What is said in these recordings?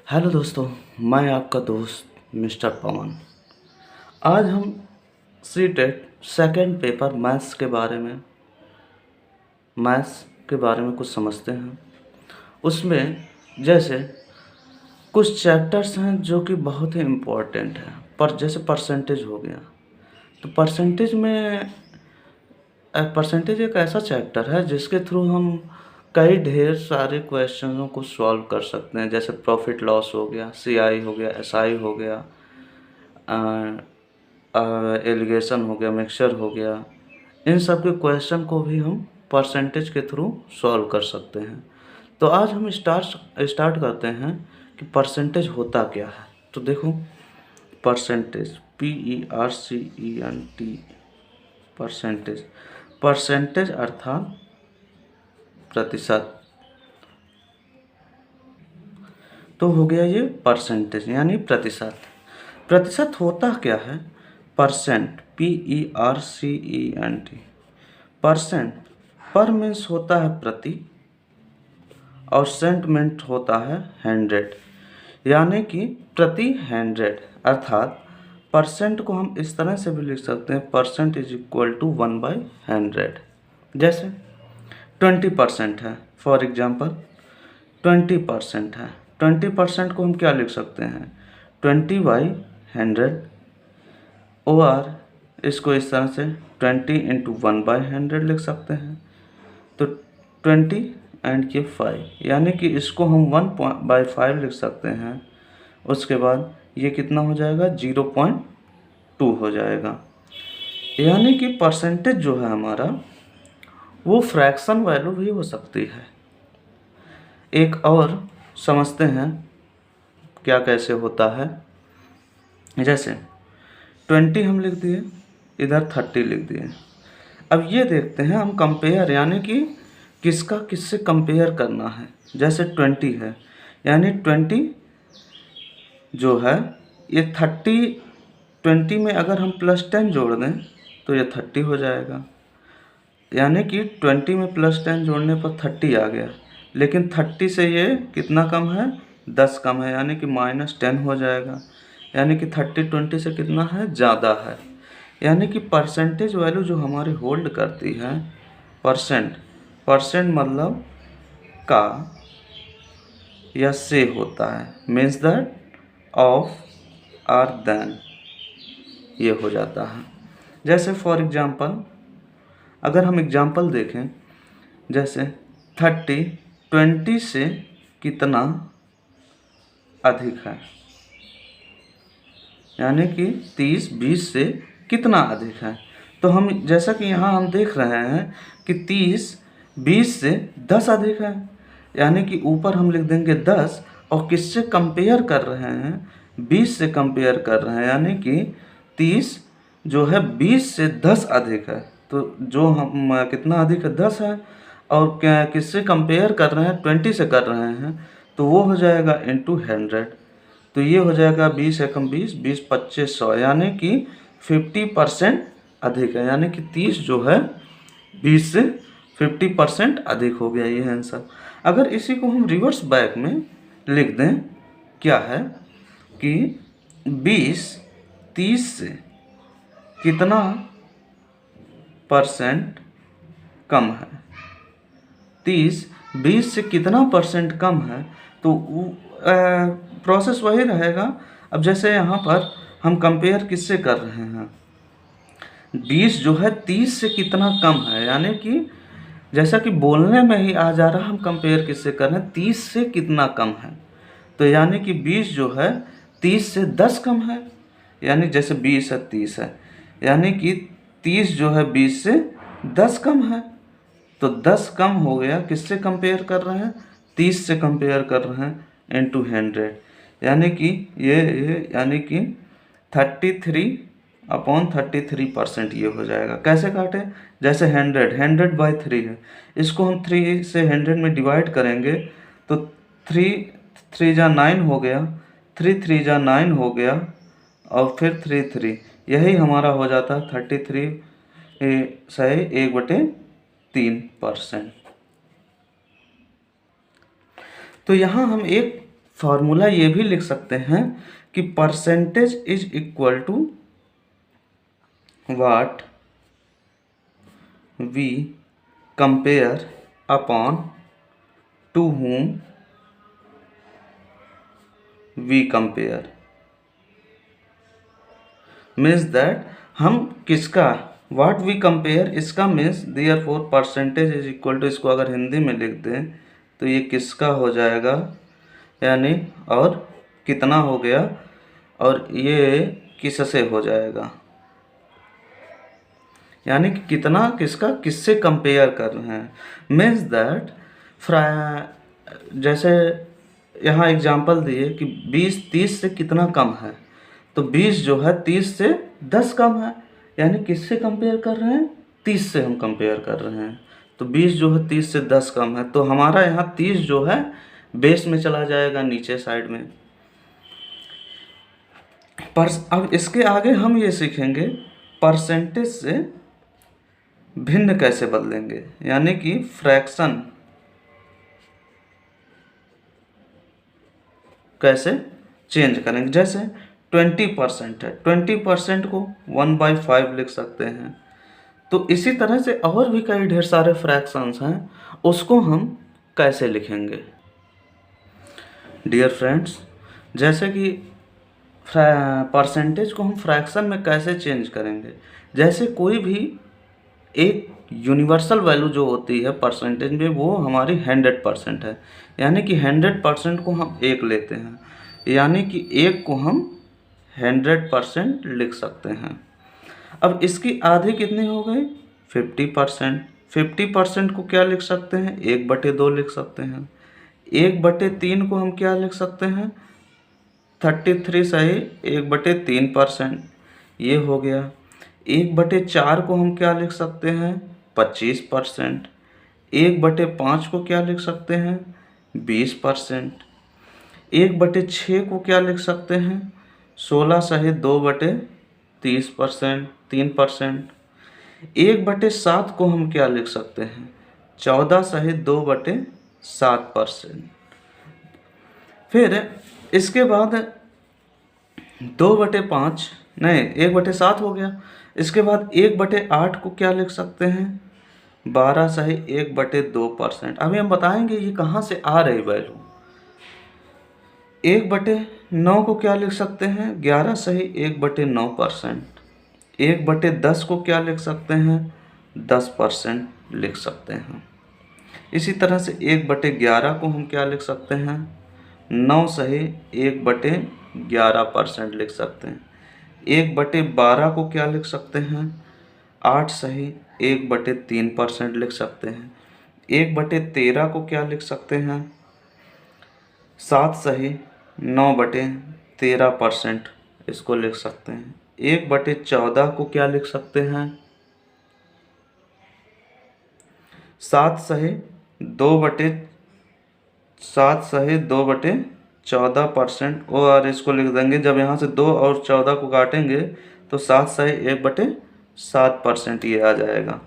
Hello दोस्तों, मैं आपका दोस्त मिस्टर पवन। आज हम C TET second paper maths के बारे में कुछ समझते हैं। उसमें जैसे कुछ चैप्टर्स हैं जो कि बहुत ही इम्पोर्टेंट हैं, पर जैसे परसेंटेज हो गया। तो परसेंटेज एक ऐसा चैप्टर है जिसके थ्रू हम कई ढेर सारे क्वेश्चनों को सॉल्व कर सकते हैं। जैसे प्रॉफिट लॉस हो गया, सीआई हो गया, एसआई हो गया, एलिगेशन हो गया, मिक्सचर हो गया। इन सब के क्वेश्चन को भी हम परसेंटेज के थ्रू सॉल्व कर सकते हैं। तो आज हम स्टार्ट करते हैं कि परसेंटेज होता क्या है। तो देखो, परसेंटेज PERCENT, परसेंटेज अर्थात प्रतिशत। तो हो गया ये परसेंटेज यानी प्रतिशत। प्रतिशत होता क्या है? Percent, PERCENT, percent. पर मीन्स होता है प्रति, और सेंट मीन्स होता है 100, यानी कि प्रति 100। अर्थात परसेंट को हम इस तरह से भी लिख सकते हैं, परसेंट इज इक्वल टू 1/100। जैसे 20% है, फॉर एग्जाम्पल 20% है। 20% को हम क्या लिख सकते हैं? 20/100। और इसको इस तरह से 20 इंटू 1/100 लिख सकते हैं। तो 20 एंड ये 5, यानी कि इसको हम 1/5 लिख सकते हैं। उसके बाद ये कितना हो जाएगा? 0.2 हो जाएगा। यानी कि परसेंटेज जो है हमारा, वो फ्रैक्शन वैल्यू भी हो सकती है। एक और समझते हैं क्या कैसे होता है। जैसे 20 हम लिख दिए, इधर 30 लिख दिए। अब ये देखते हैं हम कंपेयर, यानी कि किसका किससे कंपेयर करना है। जैसे 20 है, यानी 20 जो है ये 20 में अगर हम +10 जोड़ दें तो ये 30 हो जाएगा। यानी कि 20 में +10 जोड़ने पर 30 आ गया, लेकिन 30 से ये कितना कम है? 10 कम है, यानी कि -10 हो जाएगा। यानी कि 30 20 से कितना है? ज़्यादा है। यानी कि परसेंटेज वैल्यू जो हमारी होल्ड करती है, परसेंट मतलब का या से होता है, मीन्स दैट, ऑफ, और देन, ये हो जाता है। जैसे फॉर एग्जांपल अगर हम एग्जांपल देखें, जैसे 30 20 से कितना अधिक है, यानी कि 30 20 से कितना अधिक है। तो हम जैसा कि यहाँ हम देख रहे हैं कि 30 20 से 10 अधिक है, यानी कि ऊपर हम लिख देंगे 10, और किससे कंपेयर कर रहे हैं? 20 से कंपेयर कर रहे हैं, यानी कि 30 जो है 20 से 10 अधिक है। तो जो हम कितना अधिक है? 10 है। और क्या किससे कंपेयर कर रहे हैं? 20 से कर रहे हैं, तो वो हो जाएगा इंटू 100। तो ये हो जाएगा 20 एकम 20, 20 25 100, यानी कि 50% अधिक है। यानी कि 30 जो है 20 से 50% अधिक हो गया, ये आंसर। अगर इसी को हम रिवर्स बैक में लिख दें, क्या है कि 20 30 से कितना परसेंट कम है? 30 20 से कितना परसेंट कम है? तो प्रोसेस वही रहेगा। अब जैसे यहाँ पर हम कंपेयर किससे कर रहे हैं? 20 जो है 30 से कितना कम है, यानी कि जैसा कि बोलने में ही आ जा रहा, हम कंपेयर किससे कर रहे हैं? 30 से कितना कम है। तो यानी कि 20 जो है 30 से 10 कम है, यानी जैसे 20 है 30 है, यानी कि 30 जो है 20 से 10 कम है। तो 10 कम हो गया, किससे कंपेयर कर रहे हैं? 30 से कंपेयर कर रहे हैं इंटू 100, यानी कि ये यानी कि 33/33% ये हो जाएगा। कैसे काटे? जैसे 100/3 है, इसको हम 3 से 100 में डिवाइड करेंगे तो 3 3 जा 9 हो गया, 3 3 जा 9 हो गया, और फिर 3 3, यही हमारा हो जाता है 33 सही 1/3%। तो यहाँ हम एक फॉर्मूला ये भी लिख सकते हैं कि percentage is equal to what we compare upon to whom we compare. Means that हम किसका व्हाट वी कंपेयर, इसका means therefore percentage is equal to, इसको अगर हिंदी में लिख दें तो ये किसका हो जाएगा, यानी और कितना हो गया, और ये किससे हो जाएगा, यानी कि कितना किसका किससे कंपेयर कर रहे हैं। मीन्स दैट जैसे यहाँ एग्जांपल दिए कि 20 30 से कितना कम है, तो 20 जो है 30 से 10 कम है, यानी किससे कंपेयर कर रहे हैं, 30 से हम कंपेयर कर रहे हैं। तो 20 जो है 30 से 10 कम है, तो हमारा यहाँ 30 जो है बेस में चला जाएगा नीचे साइड में। पर अब इसके आगे हम ये सीखेंगे परसेंटेज से भिन्न कैसे बदलेंगे, यानी कि फ्रैक्शन कैसे चेंज करेंगे। जैसे 20% है, 20% को 1/5 लिख सकते हैं। तो इसी तरह से और भी कई ढेर सारे फ्रैक्शंस हैं, उसको हम कैसे लिखेंगे। डियर फ्रेंड्स, जैसे कि परसेंटेज को हम फ्रैक्शन में कैसे चेंज करेंगे। जैसे कोई भी एक यूनिवर्सल वैल्यू जो होती है परसेंटेज में, वो हमारी 100% है, यानी कि 100% को हम 1 लेते हैं, यानी कि 1 को हम 100% लिख सकते हैं। अब इसकी आधी कितनी हो गई, 50%। 50% को क्या लिख सकते हैं, 1/2 लिख सकते हैं। 1/3 को हम क्या लिख सकते हैं, 33 सही 1/3%, ये हो गया। 1/4 को हम क्या लिख सकते हैं, 25%। 1/5 को क्या लिख सकते हैं, 20%। 1/6 को क्या लिख सकते हैं, 16 सही 2/30%, 3%। 1/7 को हम क्या लिख सकते हैं, 14 सही 2/7%। फिर इसके बाद 2/5 नहीं 1/7 हो गया। इसके बाद 1/8 को क्या लिख सकते हैं, 12 सही 1/2%। अभी हम बताएंगे ये कहाँ से आ रही वैल्यू। 1/9 को क्या लिख सकते हैं, 11 सही 1/9%। 1/10 को क्या लिख सकते हैं, 10% लिख सकते हैं। इसी तरह से 1/11 को हम क्या लिख सकते हैं, 9 सही 1/11% लिख सकते हैं। 1/12 को क्या लिख सकते हैं, 8 सही 1/3% लिख सकते हैं। 1/13 को क्या लिख सकते हैं, 7 सही 9/13% इसको लिख सकते हैं। 1/14 को क्या लिख सकते हैं, 7 सही 2/14%, और इसको लिख देंगे। जब यहाँ से 2 और 14 को काटेंगे तो 7 सही 1/7% ये आ जाएगा।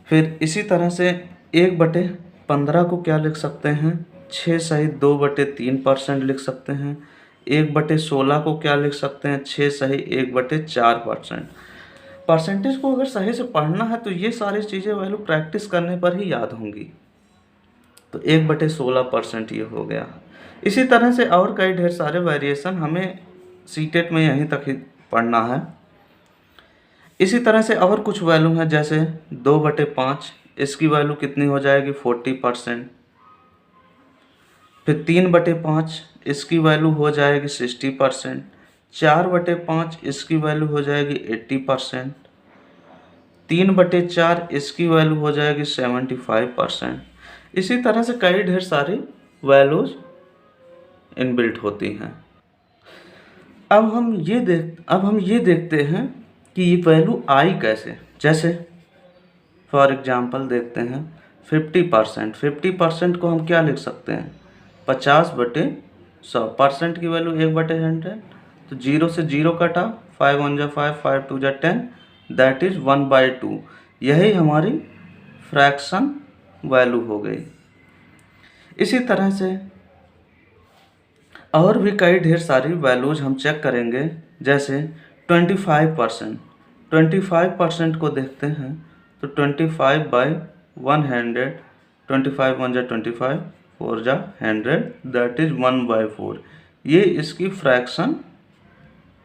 फिर इसी तरह से 1/15 को क्या लिख सकते हैं, 6 सही 2/3% लिख सकते हैं। 1/16 को क्या लिख सकते हैं, 6 सही 1/4%। परसेंटेज को अगर सही से पढ़ना है तो ये सारी चीज़ें वैल्यू प्रैक्टिस करने पर ही याद होंगी। तो 1/16% ये हो गया। इसी तरह से और कई ढेर सारे वेरिएशन हमें सीटेट में यहीं तक ही पढ़ना है। इसी तरह से और कुछ वैल्यू है, जैसे 2/5, इसकी वैल्यू कितनी हो जाएगी, 40%। फिर 3/5 इसकी वैल्यू हो जाएगी 60%। 4/5 इसकी वैल्यू हो जाएगी 80%। 3/4 इसकी वैल्यू हो जाएगी 75%। इसी तरह से कई ढेर सारी वैल्यूज इनबिल्ट होती हैं। अब हम ये देखते हैं कि ये वैल्यू आई कैसे। जैसे फॉर एग्जांपल देखते हैं 50%। 50% को हम क्या लिख सकते हैं, 50/100। % की वैल्यू 1/100, तो 0 से 0 कटा, 5 1 जा 5, 5 2 जा 10, दैट इज 1/2। यही हमारी फ्रैक्शन वैल्यू हो गई। इसी तरह से और भी कई ढेर सारी वैल्यूज हम चेक करेंगे, जैसे 25%। 25% को देखते हैं तो 25/100, 25 1 जा 25, 4 जा 100, दैट इज 1/4। ये इसकी फ्रैक्शन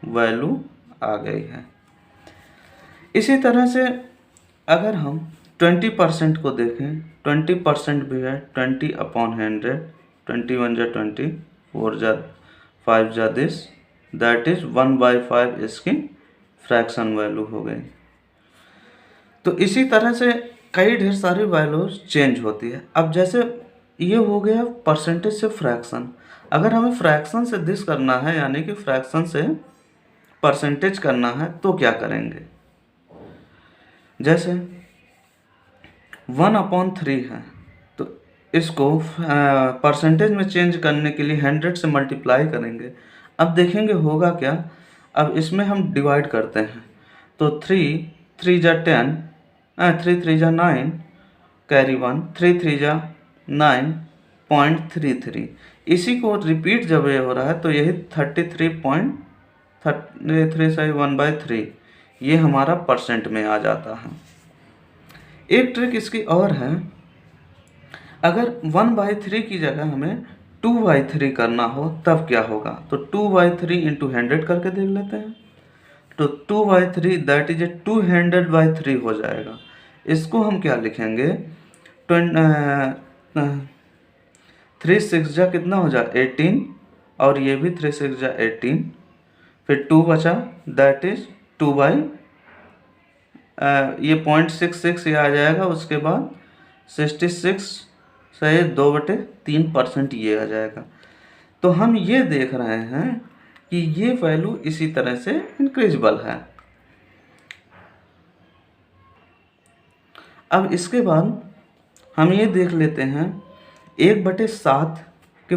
वैल्यू आ गई है। इसी तरह से अगर हम 20% को देखें, 20% भी है 20/100, 20 1 जा 20, 4 जा 5 जा दिस, दैट इज 1/5 इसकी फ्रैक्शन वैल्यू हो गई। तो इसी तरह से कई ढेर सारी वैल्यूज चेंज होती है। अब जैसे ये हो गया परसेंटेज से फ्रैक्शन, अगर हमें फ्रैक्शन से दिस करना है यानी कि फ्रैक्शन से परसेंटेज करना है तो क्या करेंगे। जैसे 1/3 है तो इसको परसेंटेज में चेंज करने के लिए 100 से मल्टीप्लाई करेंगे। अब देखेंगे होगा क्या। अब इसमें हम डिवाइड करते हैं तो 3 3 जा 10, 3 3 जा 9, कैरी 1, 3 3 जा 9.33। इसी को रिपीट जब ये हो रहा है तो यही 33.33 सही 1/3 ये हमारा परसेंट में आ जाता है। एक ट्रिक इसकी और है, अगर 1/3 की जगह हमें 2/3 करना हो तब क्या होगा। तो 2/3 इंटू 100 करके देख लेते हैं। तो 2/3 दैट इज 200/3 हो जाएगा। इसको हम क्या लिखेंगे, 3 6 जा कितना हो जा 18, और ये भी 3 6 जा 18, फिर 2 बचा दैट इज 2 बाई ये 0.66 ये आ जाएगा। उसके बाद 66 सही 2/3% ये आ जाएगा। तो हम ये देख रहे हैं कि ये वैल्यू इसी तरह से इंक्रीजेबल है। अब इसके बाद हम ये देख लेते हैं 1/7 के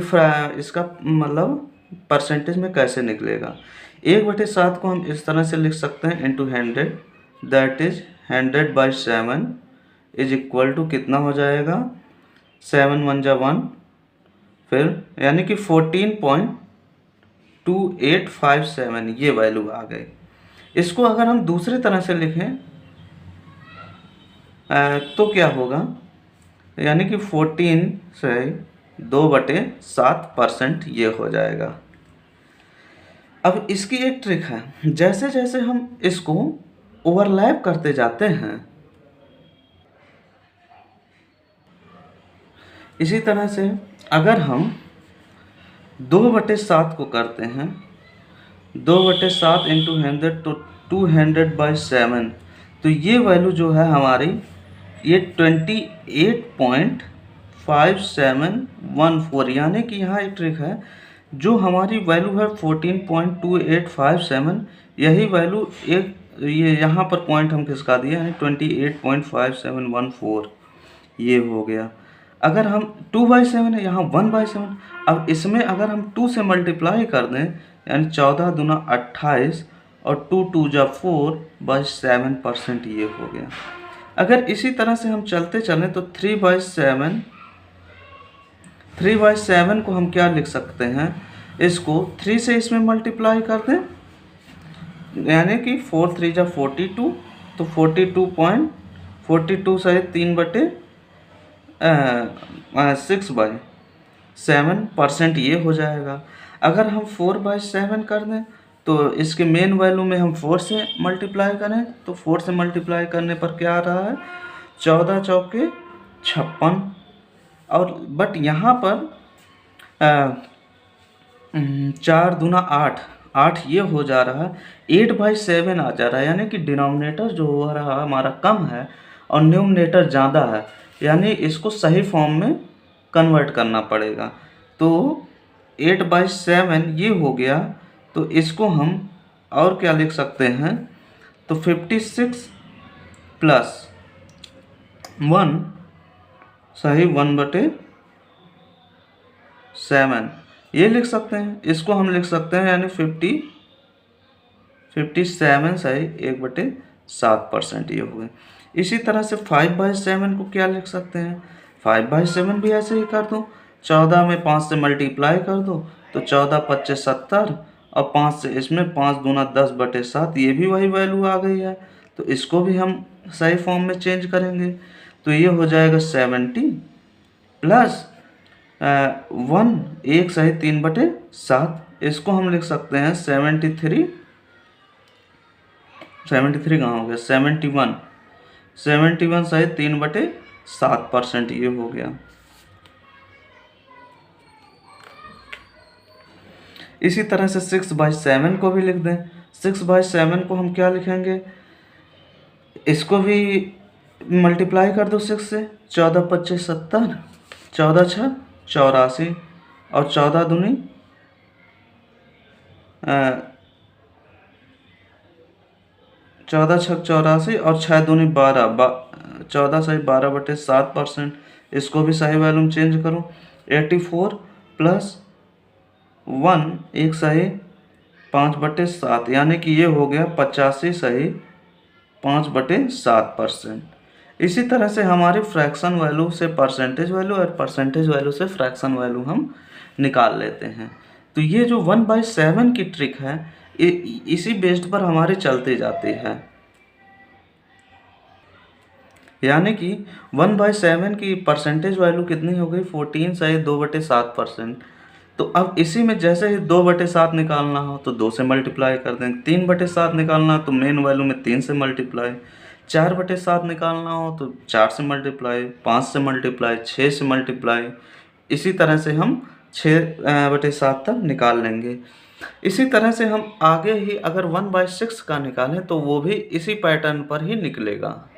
इसका मतलब परसेंटेज में कैसे निकलेगा। 1/7 को हम इस तरह से लिख सकते हैं into 100, that is 100/7 is equal to कितना हो जाएगा 7 1 जा 1, फिर यानी कि 14.2857 ये वैल्यू आ गई। इसको अगर हम दूसरी तरह से लिखें तो क्या होगा, यानी कि 14 से 2/7% ये हो जाएगा। अब इसकी एक ट्रिक है, जैसे जैसे हम इसको ओवरलैप करते जाते हैं इसी तरह से अगर हम 2/7 को करते हैं, 2/7 इंटू 100 तो 200/7, तो ये वैल्यू जो है हमारी ये 28.5714, यानी कि यहाँ एक ट्रिक है, जो हमारी वैल्यू है 14.2857 यही वैल्यू एक ये यहाँ पर पॉइंट हम खिसका दिए हैं 28.5714 ये हो गया। अगर हम 2/7 है यहाँ 1/7, अब इसमें अगर हम 2 से मल्टीप्लाई कर दें यानी 14 दूना 28 और 2 2 जा 4/7% ये हो गया। अगर इसी तरह से हम चलते चलें तो 3/7 को हम क्या लिख सकते हैं, इसको 3 से इसमें मल्टीप्लाई कर दें यानी कि 4 3 जा 42, तो 42 सही 3/6/7% ये हो जाएगा। अगर हम 4/7 कर दें तो इसके मेन वैल्यू में हम 4 से मल्टीप्लाई करें तो 4 से मल्टीप्लाई करने पर क्या आ रहा है 14 चौके 56, और बट यहाँ पर 4 दूना 8 ये हो जा रहा है 8/7 आ जा रहा है, यानी कि डिनोमिनेटर जो हो रहा है हमारा कम है और न्यूमरेटर ज़्यादा है, यानी इसको सही फॉर्म में कन्वर्ट करना पड़ेगा। तो 8/7 ये हो गया, तो इसको हम और क्या लिख सकते हैं, तो 56 + 1 सही 1/7 ये लिख सकते हैं। इसको हम लिख सकते हैं यानी 57 सही 1/7% ये हो गए। इसी तरह से 5/7 को क्या लिख सकते हैं, 5/7 भी ऐसे ही कर दो, 14 में 5 से मल्टीप्लाई कर दो तो 14 25 70, और 5 से इसमें 5 दूना 10/7, ये भी वही वैल्यू आ गई है। तो इसको भी हम सही फॉर्म में चेंज करेंगे, तो ये हो जाएगा 70 प्लस 1, 1 सही 3/7, इसको हम लिख सकते हैं 73 कहाँ हो गया, 71 सही 3/7%, ये हो गया। इसी तरह से 6/7 को भी लिख दें। 6/7 को हम क्या लिखेंगे, इसको भी मल्टीप्लाई कर दो 6 से, 14 25 70, 14 6 84, और 14 दूनी 14 6 84, और 6 दूनी 12, 14 सही 12/7%, इसको भी सही वैल्यू में चेंज करो। 84 प्लस 1, 1 सही 5/7, यानी कि ये हो गया 85 सही 5/7%। इसी तरह से हमारे फ्रैक्शन वैल्यू से परसेंटेज वैल्यू और परसेंटेज वैल्यू से फ्रैक्शन वैल्यू हम निकाल लेते हैं। तो ये जो 1/7 की ट्रिक है, इसी बेस्ड पर हमारी चलती जाती है। यानी कि 1/7 की परसेंटेज वैल्यू कितनी हो गई, 14 सही 2/7%। तो अब इसी में जैसे ही 2/7 निकालना हो तो 2 से मल्टीप्लाई कर दें, 3/7 निकालना हो तो मेन वैल्यू में 3 से मल्टीप्लाई, 4/7 निकालना हो तो 4 से मल्टीप्लाई, 5 से मल्टीप्लाई, 6 से मल्टीप्लाई, इसी तरह से हम 6/7 तक निकाल लेंगे। इसी तरह से हम आगे ही अगर 1/6 का निकालें तो वो भी इसी पैटर्न पर ही निकलेगा।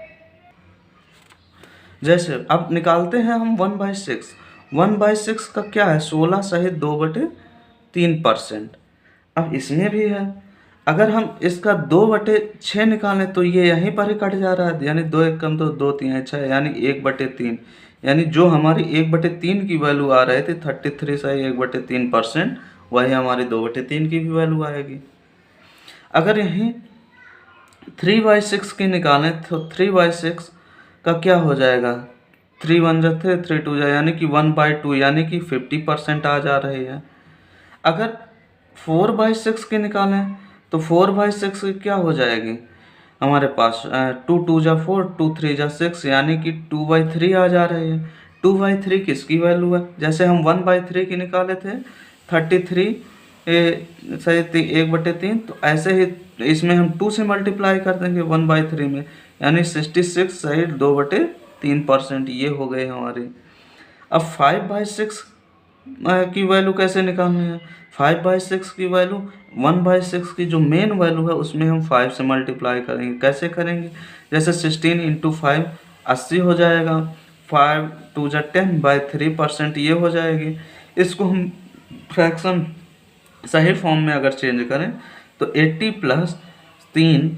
जैसे अब निकालते हैं हम 1/6। 1/6 का क्या है, 16 सही 2/3%। अब इसमें भी है, अगर हम इसका 2/6 निकालें तो ये यहीं पर ही कट जा रहा है, यानी 2 1 कम तो 2 3 6, यानी 1/3, यानी जो हमारी 1/3 की वैल्यू आ रही थी 33 सही 1/3%, वही हमारी 2/3 की भी वैल्यू आएगी। अगर यहीं 3/6 की निकालें तो 3/6 का क्या हो जाएगा, 3 1 जा 3 3 2 जा, यानी कि 1/2, यानी कि 50% आ जा रही है। अगर 4/6 की निकालें तो 4/6 की क्या हो जाएगी हमारे पास, 2 2 जा 4, 2 3 जा 6, यानी कि 2/3 आ जा रही है। 2/3 किसकी वैल्यू है, जैसे हम 1/3 की निकाले थे 33 सही 1/3, तो ऐसे ही इसमें हम 2 से मल्टीप्लाई कर देंगे 1/3 में, यानी 66 सही 2/3%, ये हो गए हमारी। अब 5/6 की वैल्यू कैसे निकालनी है, 5/6 की वैल्यू 1/6 की जो मेन वैल्यू है उसमें हम 5 से मल्टीप्लाई करेंगे। कैसे करेंगे, जैसे 16 × 5 80 हो जाएगा, 5 2 जा 10/3%, ये हो जाएगी। इसको हम फ्रैक्शन सही फॉर्म में अगर चेंज करें तो 80 प्लस 3,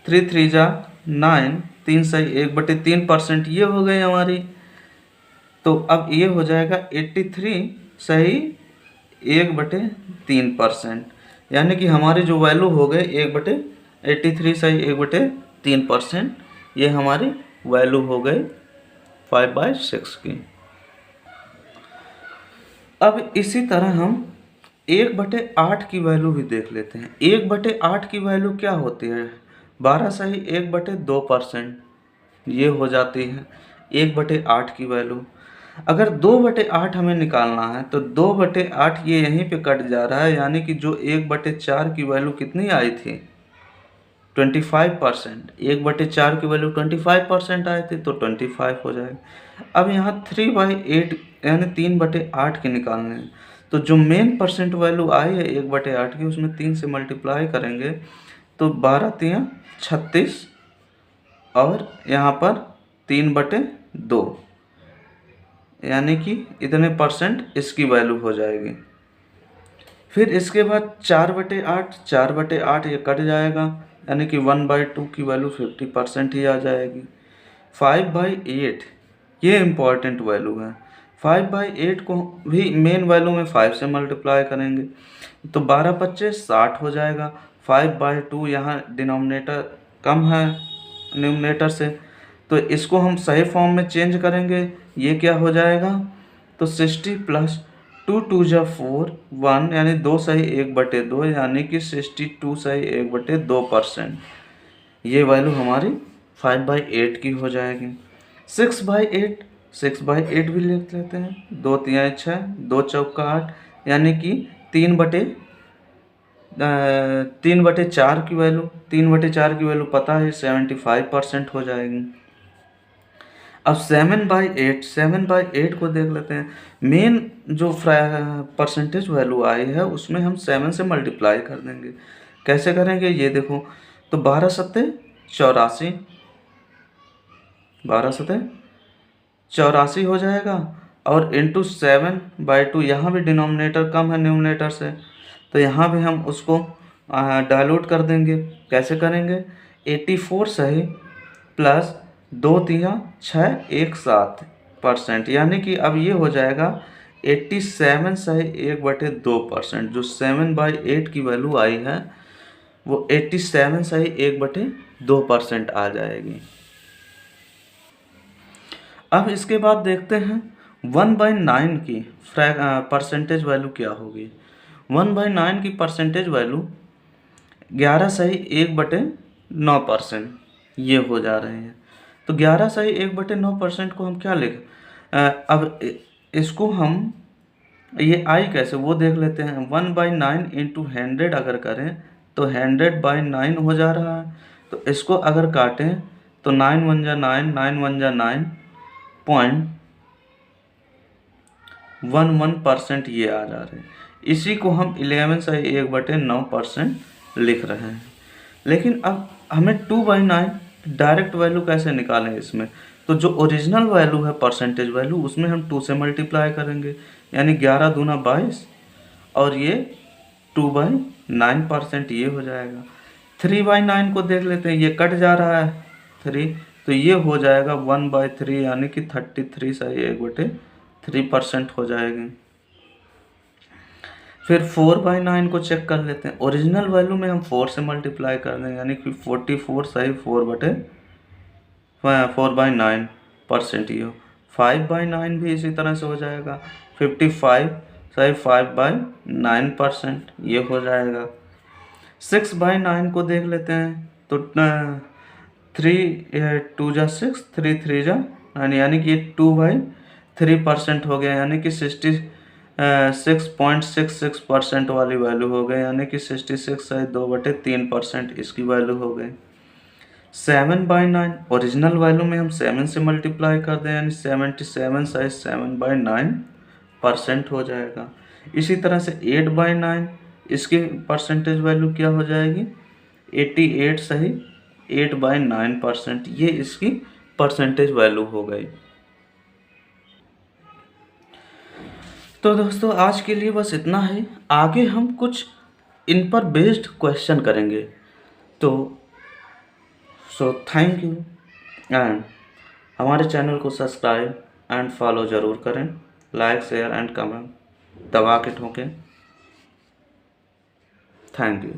3 3 जा 9, 3 सही 1/3%, ये हो गई हमारी। तो अब ये हो जाएगा 83 सही 1/3%, यानी कि हमारी जो वैल्यू हो गई 83 सही 1/3%, ये हमारी वैल्यू हो गई 5/6 की। अब इसी तरह हम 1/8 की वैल्यू भी देख लेते हैं। 1/8 की वैल्यू क्या होती है, 12 सही 1/2%, ये हो जाती है 1/8 की वैल्यू। अगर 2/8 हमें निकालना है तो 2/8 ये यहीं पे कट जा रहा है, यानी कि जो 1/4 की वैल्यू कितनी आई थी, 25%, 1/4 की वैल्यू 25% आई थी, तो 25 हो जाएगा। अब यहाँ 3/8 यानी 3/8 के निकालने हैं, तो जो मेन परसेंट वैल्यू आई है 1/8 की, उसमें 3 से मल्टीप्लाई करेंगे तो 12 3 36, और यहाँ पर 3/2, यानी कि इतने परसेंट इसकी वैल्यू हो जाएगी। फिर इसके बाद 4/8, 4/8 ये कट जाएगा, यानी कि 1/2 की वैल्यू 50% ही आ जाएगी। 5/8 ये इम्पॉर्टेंट वैल्यू है। 5/8 को भी मेन वैल्यू में 5 से मल्टीप्लाई करेंगे तो 12 25 60 हो जाएगा। 5/2 यहाँ डिनोमिनेटर कम है न्यूमरेटर से, तो इसको हम सही फॉर्म में चेंज करेंगे ये क्या हो जाएगा, तो 60 प्लस 2 2 जा 4 1 यानी 2 सही 1/2 यानी कि 62 सही 1/2%। ये वैल्यू हमारी 5/8 की हो जाएगी। 6/8 6/8 भी लिख लेते हैं। 2 तिहाई 6 2 चौका 8 यानी कि 3/4 की वैल्यू 3/4 की वैल्यू पता है 75% हो जाएगी। अब 7/8 को देख लेते हैं। मेन जो परसेंटेज वैल्यू आई है उसमें हम 7 से मल्टीप्लाई कर देंगे। कैसे करेंगे ये देखो, तो 12 सत्ते 84 12 सत्ते 84 हो जाएगा और इंटू 7/2। यहाँ भी डिनोमिनेटर कम है न्यूमरेटर से, तो यहाँ भी हम उसको डायलूट कर देंगे। कैसे करेंगे, 84 सही प्लस 2 तिया 6 1 7% यानी कि अब ये हो जाएगा 87 सही 1/2%। जो 7/8 की वैल्यू आई है वो 87 सही 1/2% आ जाएगी। अब इसके बाद देखते हैं 1/9 की परसेंटेज वैल्यू क्या होगी। 1/9 की परसेंटेज वैल्यू 11 सही 1/9% ये हो जा रहे हैं। तो 11 सही 1/9% को हम क्या अब इसको हम ये आई कैसे वो देख लेते हैं। 1/9 इंटू 100 अगर करें तो 100/9 हो जा रहा है। तो इसको अगर काटें तो 9 1 जा 9 9 1 जा 9.11% ये आ जा रहे हैं। इसी को हम 11 सही 1/9% लिख रहे हैं। लेकिन अब हमें 2/9 डायरेक्ट वैल्यू कैसे निकालें इसमें, तो जो ओरिजिनल वैल्यू है परसेंटेज वैल्यू उसमें हम 2 से मल्टीप्लाई करेंगे यानी 11 दूना 22 और ये 2/9% ये हो जाएगा। 3/9 को देख लेते हैं, ये कट जा रहा है 3, तो ये हो जाएगा 1/3 यानी कि 33 सही 1/3% हो जाएगी। फिर 4/9 को चेक कर लेते हैं। ओरिजिनल वैल्यू में हम 4 से मल्टीप्लाई कर देंगे यानी कि 44 सही 4/9% ये हो। 5/9 भी इसी तरह से हो जाएगा। 55 सही 5/9% ये हो जाएगा। 6/9 को देख लेते हैं तो 3 2 जा 6 3 3 जा 9 यानी कि 2/3% हो गया यानी कि 6.66% वाली वैल्यू हो गई यानी कि 66 सही 2/3% इसकी वैल्यू हो गई। 7/9 ओरिजिनल वैल्यू में हम 7 से मल्टीप्लाई कर दें यानी 77 सही 7/9% हो जाएगा। इसी तरह से 8/9 इसकी परसेंटेज वैल्यू क्या हो जाएगी, 88 सही 8/9% ये इसकी परसेंटेज वैल्यू हो गई। तो दोस्तों आज के लिए बस इतना ही। आगे हम कुछ इन पर बेस्ड क्वेश्चन करेंगे। तो थैंक यू एंड हमारे चैनल को सब्सक्राइब एंड फॉलो ज़रूर करें। लाइक शेयर एंड कमेंट दबा के ठोकें। Thank you.